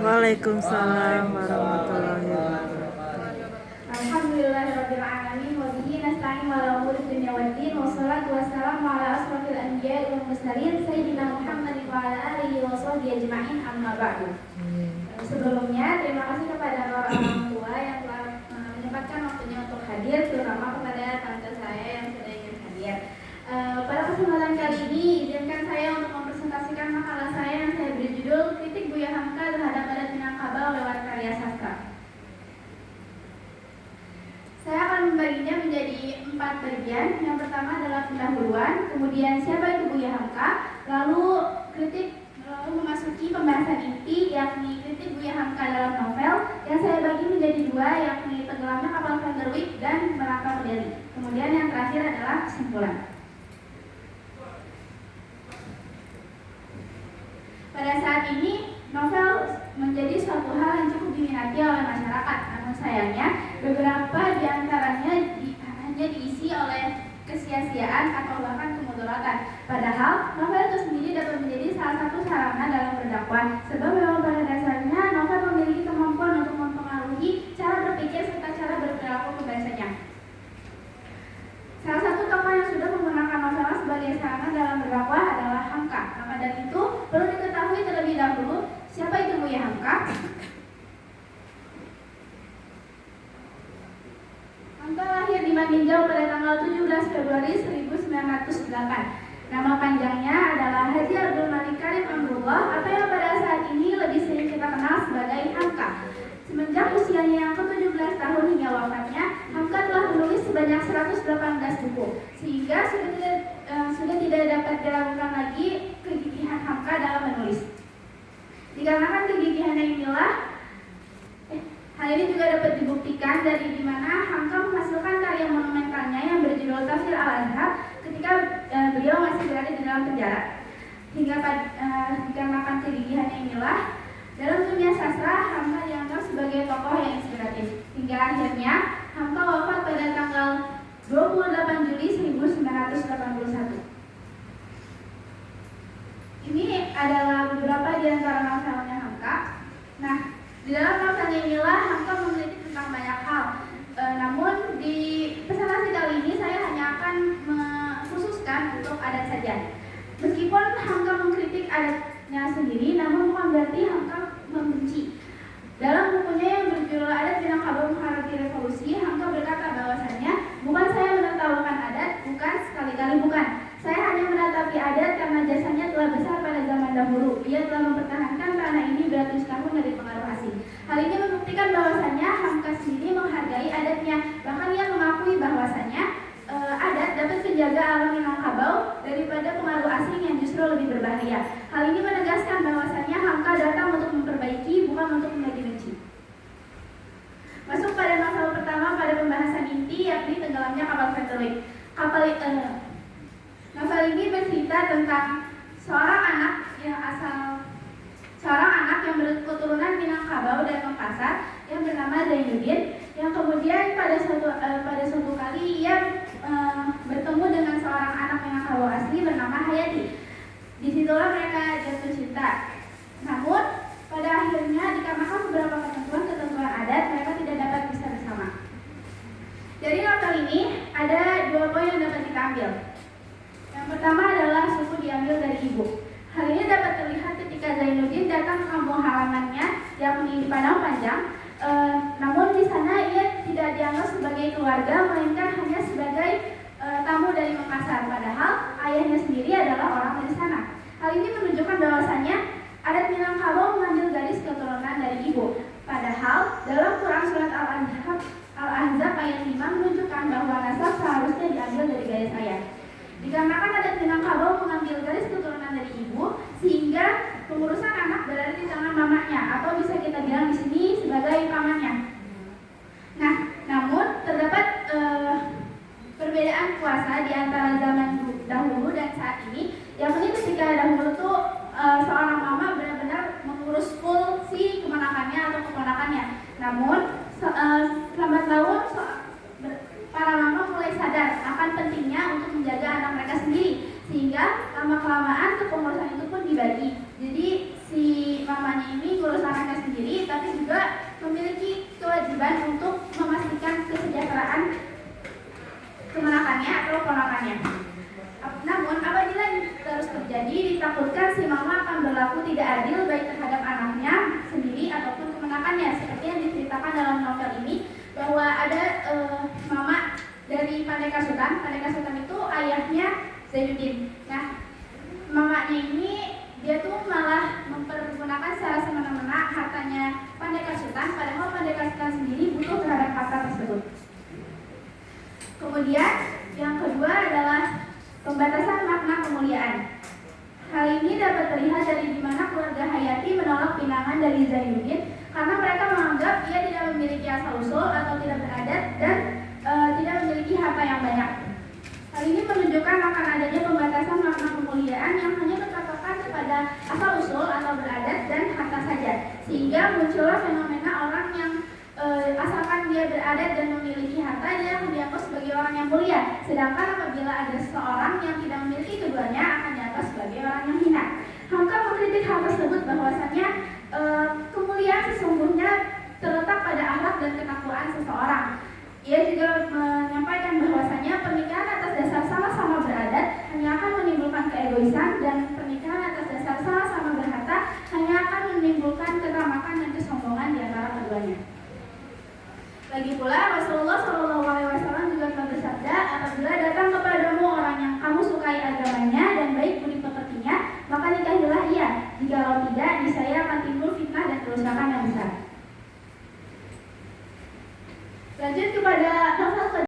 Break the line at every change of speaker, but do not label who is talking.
Waalaikumsalam warahmatullahi wabarakatuh.
Alhamdulillahirabbil alamin wa bihi nasta'in ala umuri dunya waddin wassalatu wassalamu ala asrofil anbiya'i wal mursalin sayyidina Muhammadin wa ala alihi wa sahbihi ajma'in amma ba'du. Sebelumnya terima kasih kepada orang tua yang telah menyempatkan waktunya untuk hadir, terutama kepada tante saya yang sudah ingin hadir. Pada kesempatan kali ini izinkan saya untuk mempresentasikan makalah saya yang saya beri judul Kritik Buya Hamka terhadap Adat Minangkabau lewat karya sastra. Saya akan membaginya menjadi 4 bagian. Yang pertama adalah pendahuluan, kemudian siapa itu Buya Hamka, lalu memasuki pembahasan inti yakni kritik Buya Hamka dalam novel yang saya bagi menjadi 2 yakni Tenggelamnya Kapal Vanderwyk dan Merangkap Medali. Kemudian yang terakhir adalah kesimpulan. Pada saat ini novel menjadi suatu hal yang cukup diminati oleh masyarakat, namun sayangnya beberapa di antaranya hanya diisi oleh kesia-siaan atau bahkan kemudaratan. Padahal novel itu sendiri dapat menjadi salah satu sarana dalam berdakwah, sebab memang pada dasarnya novel memiliki kemampuan untuk mempengaruhi cara berpikir serta cara berperilaku pembacanya. Salah satu tokoh yang sudah menggunakan novel sebagai sarana dalam berdakwah adalah Hamka. Maka dari itu perlu diketahui terlebih dahulu siapa itu Buya Hamka. Hamka lahir di Maninjau pada tanggal 17 Februari 1908. Nama panjangnya adalah Haji Abdul Malik Karim Amrullah atau yang pada saat ini lebih sering kita kenal sebagai Hamka. Semenjak usianya yang ke-17 tahun hingga wafatnya, Hamka telah menulis sebanyak 118 buku, sehingga sudah tidak dapat diragukan lagi kegigihan Hamka dalam menulis. Dikarenakan kegigihannya inilah, hal ini juga dapat dibuktikan dari dimana Hamka menghasilkan karya monumentalnya yang berjudul Tafsir Al-Azhar ketika beliau masih berada di dalam penjara. Hingga dikarenakan kegigihannya inilah, dalam dunia sastra, Hamka dianggap sebagai tokoh yang inspiratif. Hingga akhirnya, Hamka wafat pada tanggal 28 Juli 1981. Ini adalah beberapa di antara novelnya Hamka. Nah, di dalam novelnya inilah Hamka meneliti tentang banyak hal. Namun di presentasi kali ini saya hanya akan mengkhususkan untuk adat saja. Meskipun Hamka mengkritik adatnya sendiri, namun bukan berarti Hamka membenci. Dalam bukunya yang berjudul Adat Minangkabau Menghadapi Revolusi, Hamka berkata bahwasannya, bukan saya menertawakan adat, bukan, sekali-kali bukan. Saya hanya menatapi adat karena jasanya telah besar pada zaman dahulu. Ia telah mempertahankan tanah ini beratus tahun dari pengaruh asing. Hal ini membuktikan bahwasannya Hamka sendiri menghargai adatnya. Bahkan ia mengakui bahwasannya adat dapat menjaga alam Minangkabau daripada pengaruh asing yang justru lebih berbahaya. Hal ini menegaskan bahwasannya Hamka datang untuk memperbaiki, bukan untuk menjadi benci. Masuk pada novel pertama pada pembahasan inti yakni Tenggelamnya Kapal Vanderwyk. Novel ini bercerita tentang seorang anak yang berketurunan Minangkabau dan Makassar yang bernama Zainuddin, yang kemudian pada suatu kali ia bertemu dengan seorang anak Minangkabau asli bernama Hayati. Disitulah mereka jatuh cinta. Namun pada akhirnya dikarenakan beberapa ketentuan adat, mereka tidak dapat bisa bersama. Dari novel ini ada 2 poin yang dapat kita ambil. Yang pertama adalah suku diambil dari ibu. Hal ini dapat terlihat ketika Zainuddin datang ke kampung halamannya yakni di Padang Panjang. Namun di sana ia tidak dianggap sebagai keluarga, melainkan hanya sebagai tamu dari Makassar. Padahal ayahnya sendiri adalah orang dari sana. Hal ini menunjukkan bahwasannya adat Minangkabau mengambil garis keturunan dari ibu. Padahal dalam Quran surat Al-Ahzab ayat 5 menunjukkan bahwa nasab seharusnya diambil dari garis ayah. Dikarenakan adat Minangkabau mengambil garis keturunan dari ibu, sehingga pengurusan anak berada di tangan mamanya, atau bisa kita bilang di sini sebagai pamannya. Nah, namun terdapat perbedaan kuasa di antara zaman dahulu dan saat ini. Yakni ketika dahulu tuh seorang mama benar-benar mengurus full si keponakannya atau keponakannya. Namun lambat laun para mama mulai sadar akan pentingnya untuk menjaga anak mereka sendiri, sehingga lama-kelamaan kepengurusan itu pun dibagi. Jadi si mamanya ini ngurus anaknya sendiri, juga memiliki kewajiban untuk memastikan kesejahteraan kemenakannya atau ponakannya. Namun apabila terus terjadi, ditakutkan si mama akan berlaku tidak adil baik terhadap anaknya sendiri ataupun kemenakannya. Seperti yang diceritakan dalam novel ini, bahwa ada mama dari Pandai Kasutan. Pandai Kasutan itu ayahnya Zainuddin. Nah, mamanya ini dia tuh malah mempergunakan secara semena-mena hartanya Pandai Kasutan, padahal Pandai Kasutan sendiri butuh terhadap harta tersebut. Kemudian yang kedua adalah pembatasan makna kemuliaan. Hal ini dapat terlihat dari di mana keluarga Hayati menolak pinangan dari Zainuddin karena mereka menganggap ia tidak memiliki asal-usul atau tidak beradat dan tidak memiliki harta yang banyak. Hal ini menunjukkan akan adanya pembatasan makna kemuliaan yang hanya berpatokan kepada asal-usul atau beradat dan harta saja, sehingga muncullah fenomena orang yang asalkan dia beradat dan memiliki harta, dia akan dianggap sebagai orang yang mulia. Sedangkan apabila ada seseorang yang tidak memiliki keduanya, akan dianggap sebagai orang yang hina. Hamka mengkritik hal tersebut bahwasanya kemuliaan sesungguhnya terletak pada akhlak dan ketakwaaan seseorang. Ia juga menyampaikan bahwasanya pernikahan atas dasar sama-sama beradat hanya akan menimbulkan keegoisan, dan pernikahan atas dasar sama-sama berharta hanya akan menimbulkan ketamakan dan kesombongan di antara keduanya. Lagi pula Rasulullah SAW